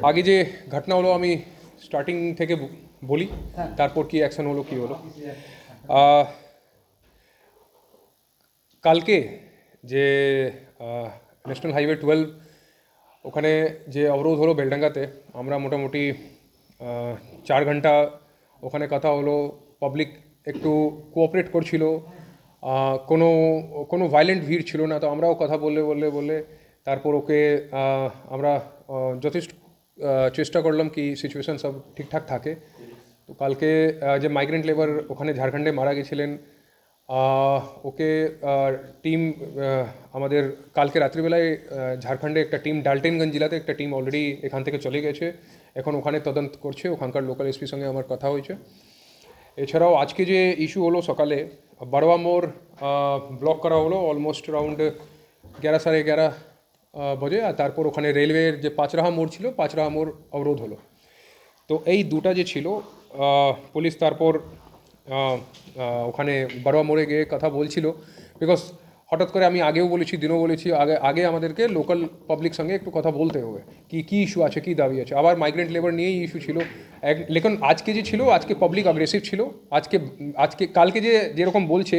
আগে যে ঘটনা হলো আমি স্টার্টিং থেকে বলি, তারপর কি অ্যাকশন হলো কি হলো। কালকে যে ন্যাশনাল হাইওয়ে 12 ওখানে যে অবরোধ হলো বেলডাঙ্গাতে, আমরা মোটামুটি 4 ঘন্টা ওখানে কথা হলো। পাবলিক একটু কোঅপারেট করছিল, কোনো কোনো ভায়োলেন্ট ভিড় ছিল না। তো আমরাও কথা বললে বললে বললে তারপর ওকে আমরা যথেষ্ট চেষ্টা করলাম কি সিচুয়েশান সব ঠিকঠাক থাকে। তো কালকে যে মাইগ্রেন্ট লেবার ওখানে ঝাড়খণ্ডে মারা গেছিলেন, ওকে টিম আমাদের কালকে রাত্রিবেলায় ঝাড়খণ্ডে একটা টিম, ডালটেনগঞ্জ জেলাতে একটা টিম অলরেডি এখান থেকে চলে গেছে, এখন ওখানে তদন্ত করছে। ওখানকার লোকাল এসপির সঙ্গে আমার কথা হয়েছে। এছাড়াও আজকে যে ইস্যু হলো সকালে, বড়োয়া মোড় ব্লক করা হলো অলমোস্ট অ্যারাউন্ড 11 সাড়ে 11 বাজে। আর তারপর ওখানে রেলওয়ের যে পাঁচরাহা মোড় ছিল, পাঁচরাহা মোড় অবরোধ হলো। তো এই দুটা যে ছিল, পুলিশ তারপর ওখানে বড়োয়া মোড়ে গিয়ে কথা বলছিল। বিকজ হঠাৎ করে আমি আগেও বলেছি, দিনও বলেছি, আগে আমাদেরকে লোকাল পাবলিক সঙ্গে একটু কথা বলতে হবে কি ইস্যু আছে, কি দাবি আছে। আবার মাইগ্রেন্ট লেবার নিয়েই ইস্যু ছিল। লেকিন আজকে যে ছিল, আজকে পাবলিক অ্যাগ্রেসিভ ছিল। আজকে কালকে যেরকম বলছে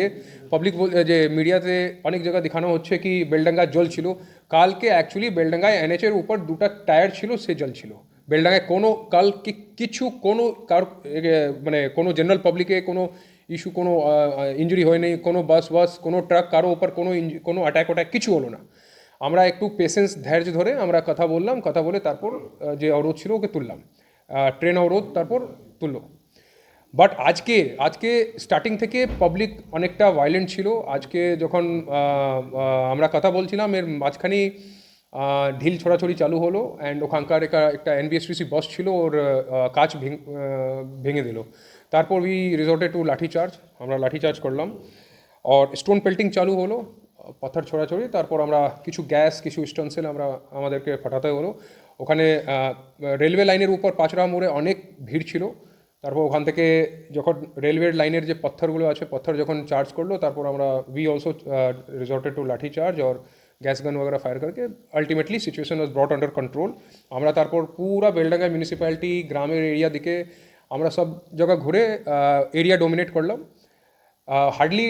পাবলিক, যে মিডিয়াতে অনেক জায়গায় দেখানো হচ্ছে কি বেলডাঙ্গা জল ছিল, কালকে অ্যাকচুয়ালি বেলডাঙ্গায় এনএচের উপর দুটা টায়ার ছিল, সে জল ছিল। বেলডাঙ্গায় কোনো কিছু মানে কোনো জেনারেল পাবলিকে কোনো ইস্যু, কোনো ইঞ্জুরি হয়নি, কোনো বাস কোনো ট্রাক কারো ওপর কোনো অ্যাটাক কিছু হলো না। আমরা একটু পেশেন্স ধৈর্য ধরে আমরা কথা বললাম, কথা বলে তারপর যে অবরোধ ছিল ওকে তুললাম, ট্রেন অবরোধ তারপর তুললো। বাট আজকে স্টার্টিং থেকে পাবলিক অনেকটা ভায়োলেন্ট ছিল। আজকে যখন আমরা কথা বলছিলাম এর মাঝখানে ঢিল ছোড়াছড়ি চালু হলো, অ্যান্ড ওখানকার একটা এনবিএসটিসি বাস ছিল, ওর কাঁচ ভেঙে দিল। তারপর উই রিসর্টেড টু লাঠিচার্জ, আমরা লাঠিচার্জ করলাম। আর স্টোন পেল্টিং চালু হলো, পাথর ছোড়াছড়ি। তারপর আমরা কিছু গ্যাস, কিছু স্টেনসিল আমাদেরকে ফাটাতে হলো। ওখানে রেলওয়ে লাইনের উপর পাঁচরা মোড়ে অনেক ভিড় ছিল। তারপর ওখান থেকে যখন রেলওয়ের লাইনের যে পাথরগুলো আছে, পাথর যখন চার্জ করলো, তারপর আমরা উই অলসো রিসর্টেড টু লাঠি চার্জ और गैस गन वगैरह फायर करके ultimately situation was brought under control. আমরা তারপর পুরা বেলডাঙ্গা মিউনিসিপ্যালিটি, গ্রামের এরিয়া দিকে আমরা সব জায়গা ঘুরে এরিয়া ডোমিনেট করলাম। হার্ডলি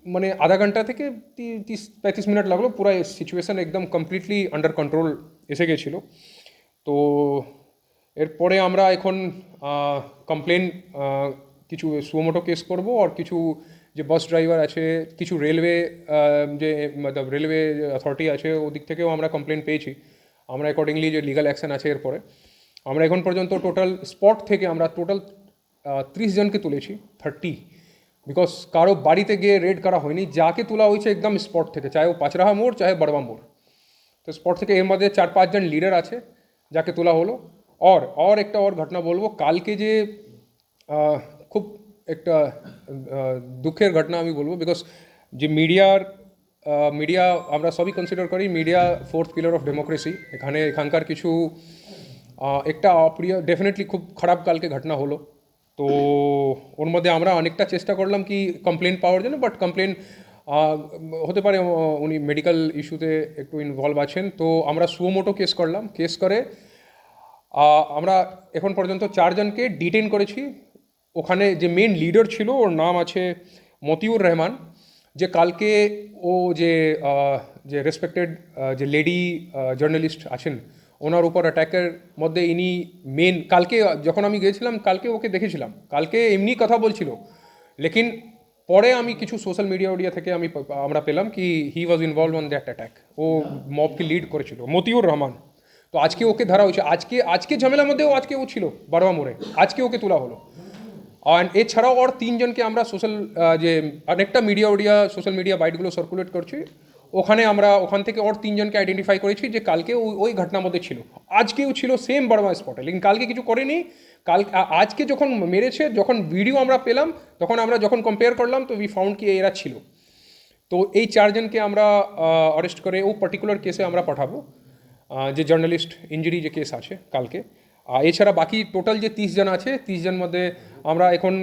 মানে আধা ঘন্টা থেকে 30-35 মিনিট লাগলো, পুরো সিচুয়েশান একদম কমপ্লিটলি আন্ডার কন্ট্রোল এসে গেছিলো। তো এরপরে আমরা এখন কমপ্লেন কিছু সুমোটো কেস করব, আর কিছু যে বাস ড্রাইভার আছে, কিছু রেলওয়ে যে মতলব রেলওয়ে অথরিটি আছে ওদিক থেকেও আমরা কমপ্লেন পেয়েছি। আমরা অ্যাকর্ডিংলি যে লিগাল অ্যাকশন আছে এরপরে আমরা এখন পর্যন্ত টোটাল স্পট থেকে আমরা টোটাল 30 জনকে তুলেছি, 30। বিকজ কারো বাড়িতে গিয়ে রেড করা হয়নি, যাকে তোলা হয়েছে একদম স্পট থেকে, চাहे ও পাঁচরাহা মোড় চাहे বড়বা মোড়। তো স্পট থেকে এর মধ্যে 4-5 জন লিডার আছে যাকে তোলা হলো। और একটা ঘটনা বলবো, কালকে যে খুব একটা দুঃখের ঘটনা আমি বলবো। বিকজ যে মিডিয়া আমরা সবই কনসিডার করি media fourth pillar of democracy. এখানকার কিছু একটা অপ্রিয়, ডেফিনেটলি খুব খারাপ কালকে ঘটনা হলো। তো ওর মধ্যে আমরা অনেকটা চেষ্টা করলাম কি কমপ্লেন পাওয়ার জন্য, বাট কমপ্লেন হতে পারে উনি মেডিকেল ইস্যুতে একটু ইনভলভ আছেন। তো আমরা সুমোটো কেস করলাম, কেস করে আমরা এখন পর্যন্ত 4 জনকে ডিটেইন করেছি। ওখানে যে মেন লিডার ছিল ওর নাম আছে মতিউর রহমান, যে কালকে ও যে রেসপেক্টেড যে লেডি জার্নালিস্ট আছেন ওনার উপর অ্যাটাকের মধ্যে ইনি মেন। কালকে যখন আমি গিয়েছিলাম কালকে ওকে দেখেছিলাম, কালকে এমনি কথা বলছিল, লেকিন পরে আমি কিছু সোশ্যাল মিডিয়া থেকে আমরা পেলাম কি he was involved on that attack. ও মবকে লিড করেছিল, মতিউর রহমান। তো আজকে ওকে ধরা হয়েছে, আজকে ঝামেলার মধ্যেও আজকে ও ছিল বড়োয়া মোড়ে, আজকে ওকে তোলা হলো। আর এছাড়াও আর 3 জনকে আমরা যে অনেকটা সোশ্যাল মিডিয়া বাইটগুলো সার্কুলেট করছি, ওখান থেকে আর 3 জনকে আইডেন্টিফাই করেছি যে কালকে ওই ঘটনার মধ্যে ছিল, আজকেও ছিল সেম বড়োয়া স্পটে, লেকিন কালকে কিছু করেনি। আজকে যখন মেরেছে, যখন ভিডিও আমরা পেলাম, তখন আমরা যখন কম্পেয়ার করলাম তো উই ফাউন্ড কি এরা ছিল। তো এই 4 জনকে আমরা অ্যারেস্ট করে ও পার্টিকুলার কেসে আমরা পাঠাবো, যে জার্নালিস্ট ইঞ্জুরি যে কেস আছে কালকে। এছাড়া বাকি টোটাল যে 30 জন আছে, 30 জন মধ্যে আমরা এখন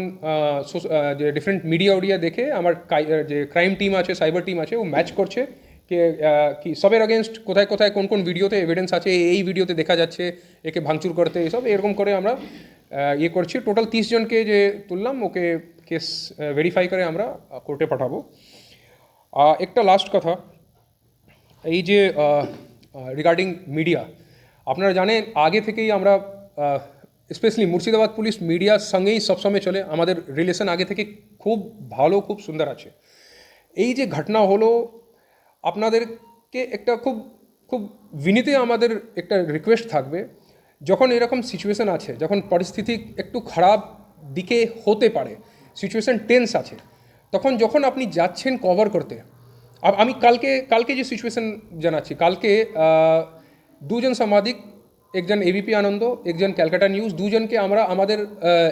যে ডিফারেন্ট মিডিয়া দেখে আমার যে ক্রাইম টিম আছে, সাইবার টিম আছে, ও ম্যাচ করছে কে কি সবের अगेंस्ट কোথায় কোথায় কোন কোন ভিডিওতে এভিডেন্স আছে, এই ভিডিওতে দেখা যাচ্ছে একে ভাঙচুর করতে, এইসব এরকম করে আমরা ইয়ে করছি। টোটাল 30 জনকে যে তুললাম, ওকে কেস ভেরিফাই করে আমরা কোর্টে পাঠাবো। একটা লাস্ট কথা, এই যে রিগার্ডিং মিডিয়া, আপনারা জানেন আগে থেকেই আমরা স্পেশালি মুর্শিদাবাদ পুলিশ মিডিয়ার সঙ্গেই সবসময় চলে, আমাদের রিলেশন আগে থেকে খুব ভালো, খুব সুন্দর আছে। এই যে ঘটনা হলো, আপনাদেরকে একটা খুব খুব বিনীত আমাদের একটা রিকোয়েস্ট থাকবে, যখন এরকম সিচুয়েশন আছে, যখন পরিস্থিতি একটু খারাপ দিকে হতে পারে, সিচুয়েশন টেন্স আছে, তখন যখন আপনি যাচ্ছেন কভার করতে, আমি কালকে যে সিচুয়েশন জানাচ্ছি, কালকে দুজন সাংবাদিক, একজন এবিপি আনন্দ, একজন ক্যালকাটা নিউজ, দুজনকে আমরা আমাদের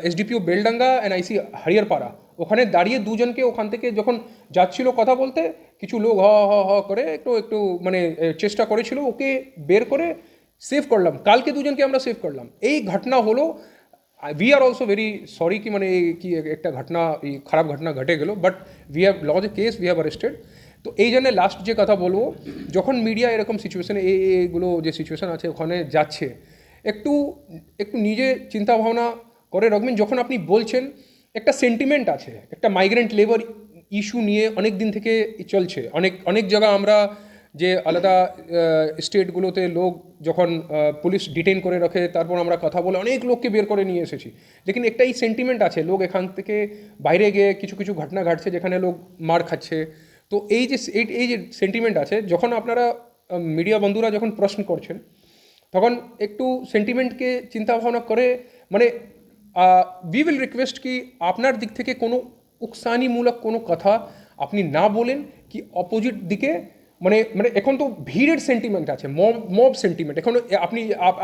এসডিপিও বেলডাঙ্গা এনআইসি হারিয়ারপাড়া ওখানে দাঁড়িয়ে দুজনকে ওখান থেকে যখন যাচ্ছিল কথা বলতে, কিছু লোক হ হ হ করে একটু একটু মানে চেষ্টা করেছিল, ওকে বের করে সেভ করলাম। কালকে দুজনকে আমরা সেভ করলাম। এই ঘটনা হলো, we are also very sorry কি মানে কি একটা ঘটনা, এই খারাপ ঘটনা ঘটে গেল, but we have lodge a case, we have arrested. তো এই জন্য লাস্ট যে কথা বলবো, যখন মিডিয়া এরকম সিচুয়েশানে এইগুলো যে সিচুয়েশান আছে ওখানে যাচ্ছে, একটু একটু নিজে চিন্তাভাবনা করে রাখবেন। যখন আপনি বলছেন, একটা সেন্টিমেন্ট আছে, একটা মাইগ্রেন্ট লেবার ইস্যু নিয়ে অনেক দিন থেকে চলছে, অনেক জায়গা আমরা যে আলাদা স্টেটগুলোতে লোক যখন পুলিশ ডিটেইন করে রাখে, তারপর আমরা কথা বলে অনেক লোককে বের করে নিয়ে এসেছি। লেকিন একটা এই সেন্টিমেন্ট আছে, লোক এখান থেকে বাইরে গিয়ে কিছু কিছু ঘটনা ঘটছে যেখানে লোক মার খাচ্ছে। তো এই যে সেন্টিমেন্ট আছে, যখন আপনারা মিডিয়া বন্ধুরা যখন প্রশ্ন করছেন, তখন একটু সেন্টিমেন্টকে চিন্তাভাবনা করে, মানে উই উইল রিকোয়েস্ট কি আপনার দিক থেকে কোনো উকসানিমূলক কোনো কথা আপনি না বলেন, কি অপোজিট দিকে মানে মানে এখন তো ভিড়ের সেন্টিমেন্ট আছে, মব সেন্টিমেন্ট। এখন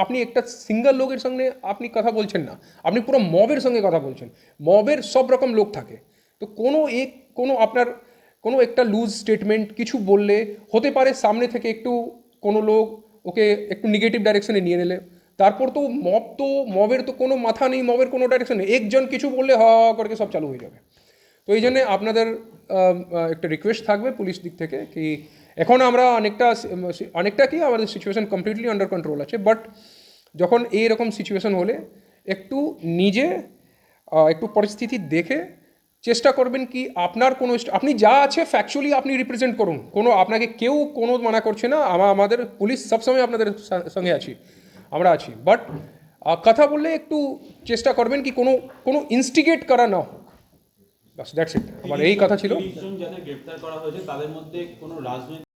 আপনি একটা সিঙ্গল লোকের সঙ্গে আপনি কথা বলছেন না, আপনি পুরো মবের সঙ্গে কথা বলছেন। মবের সব রকম লোক থাকে, তো কোনো আপনার কোনো একটা লুজ স্টেটমেন্ট কিছু বললে হতে পারে সামনে থেকে একটু কোনো লোক ওকে একটু নেগেটিভ ডাইরেকশনে নিয়ে নিলে, তারপর তো মবের তো কোনো মাথা নেই, মবের কোনো ডাইরেকশন নেই, একজন কিছু বললে হ করে সব চালু হয়ে যাবে। তো এই জন্যে আপনাদের একটা রিকোয়েস্ট থাকবে পুলিশ দিক থেকে কি, এখন আমরা অনেকটা কি আমাদের সিচুয়েশান কমপ্লিটলি আন্ডার কন্ট্রোল আছে, বাট যখন এইরকম সিচুয়েশান হলে একটু নিজে একটু পরিস্থিতি দেখে চেষ্টা করবেন কি আপনার কোনো আপনি যা আছে ফ্যাকচুয়ালি আপনি রিপ্রেজেন্ট করুন, আপনাকে কেউ কোনো মানা করছে না, আমাদের পুলিশ সবসময় আপনাদের সঙ্গে আমরা আছি, বাট কথা বললে একটু চেষ্টা করবেন কি কোনো ইনস্টিগেট করা না হোক। বাস দ্যাটস ইট, আমার এই কথা ছিল। 30 জন যাদের গ্রেফতার করা হয়েছে তাদের মধ্যে কোনো রাজনৈতিক